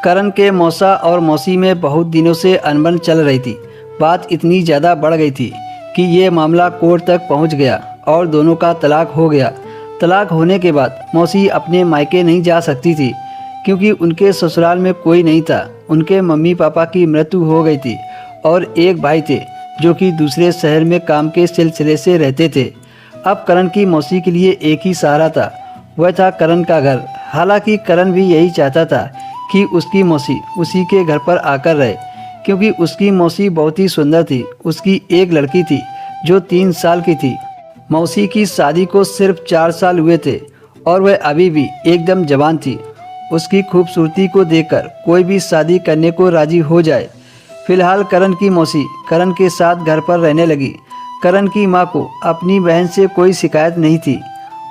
करण के मौसा और मौसी में बहुत दिनों से अनबन चल रही थी। बात इतनी ज़्यादा बढ़ गई थी कि ये मामला कोर्ट तक पहुंच गया और दोनों का तलाक हो गया। तलाक होने के बाद मौसी अपने मायके नहीं जा सकती थी क्योंकि उनके ससुराल में कोई नहीं था। उनके मम्मी पापा की मृत्यु हो गई थी और एक भाई थे जो कि दूसरे शहर में काम के सिलसिले से रहते थे। अब करण की मौसी के लिए एक ही सहारा था, वह था करण का घर। हालांकि करण भी यही चाहता था कि उसकी मौसी उसी के घर पर आकर रहे क्योंकि उसकी मौसी बहुत ही सुंदर थी। उसकी एक लड़की थी जो 3 साल की थी। मौसी की शादी को सिर्फ 4 साल हुए थे और वह अभी भी एकदम जवान थी। उसकी खूबसूरती को देखकर कोई भी शादी करने को राजी हो जाए। फिलहाल करण की मौसी करण के साथ घर पर रहने लगी। करण की माँ को अपनी बहन से कोई शिकायत नहीं थी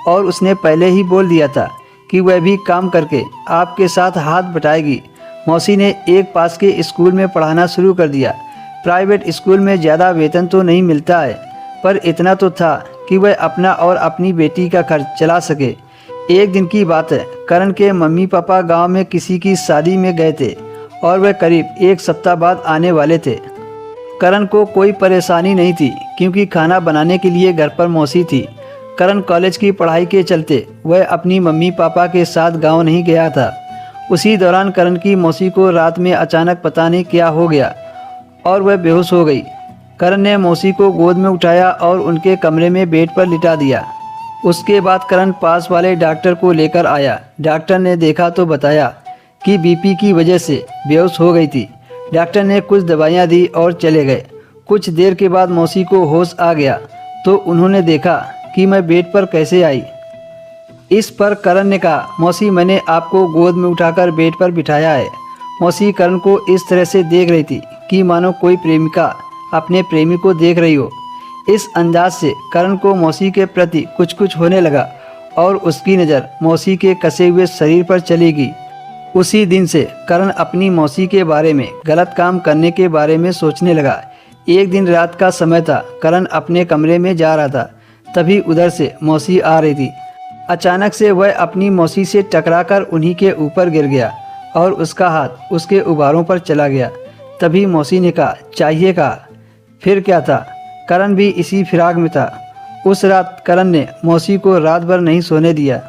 और उसने पहले ही बोल दिया था कि वह भी काम करके आपके साथ हाथ बटाएगी। मौसी ने एक पास के स्कूल में पढ़ाना शुरू कर दिया। प्राइवेट स्कूल में ज़्यादा वेतन तो नहीं मिलता है, पर इतना तो था कि वह अपना और अपनी बेटी का खर्च चला सके। एक दिन की बात है, करण के मम्मी पापा गांव में किसी की शादी में गए थे और वह करीब 1 सप्ताह बाद आने वाले थे। करण को कोई परेशानी नहीं थी क्योंकि खाना बनाने के लिए घर पर मौसी थी। करण कॉलेज की पढ़ाई के चलते वह अपनी मम्मी पापा के साथ गांव नहीं गया था। उसी दौरान करण की मौसी को रात में अचानक पता नहीं क्या हो गया और वह बेहोश हो गई। करण ने मौसी को गोद में उठाया और उनके कमरे में बेड पर लिटा दिया। उसके बाद करण पास वाले डॉक्टर को लेकर आया। डॉक्टर ने देखा तो बताया कि बीपी की वजह से बेहोश हो गई थी। डॉक्टर ने कुछ दवाइयाँ दी और चले गए। कुछ देर के बाद मौसी को होश आ गया तो उन्होंने देखा कि मैं बेड पर कैसे आई। इस पर करण ने कहा, मौसी मैंने आपको गोद में उठाकर बेड पर बिठाया है। मौसी करण को इस तरह से देख रही थी कि मानो कोई प्रेमिका अपने प्रेमी को देख रही हो। इस अंदाज से करण को मौसी के प्रति कुछ कुछ होने लगा और उसकी नज़र मौसी के कसे हुए शरीर पर चली गई। उसी दिन से करण अपनी मौसी के बारे में गलत काम करने के बारे में सोचने लगा। एक दिन रात का समय था, करण अपने कमरे में जा रहा था, तभी उधर से मौसी आ रही थी। अचानक से वह अपनी मौसी से टकराकर उन्हीं के ऊपर गिर गया और उसका हाथ उसके उबारों पर चला गया। तभी मौसी ने कहा, चाहिए कहा। फिर क्या था, करण भी इसी फिराक में था। उस रात करण ने मौसी को रात भर नहीं सोने दिया।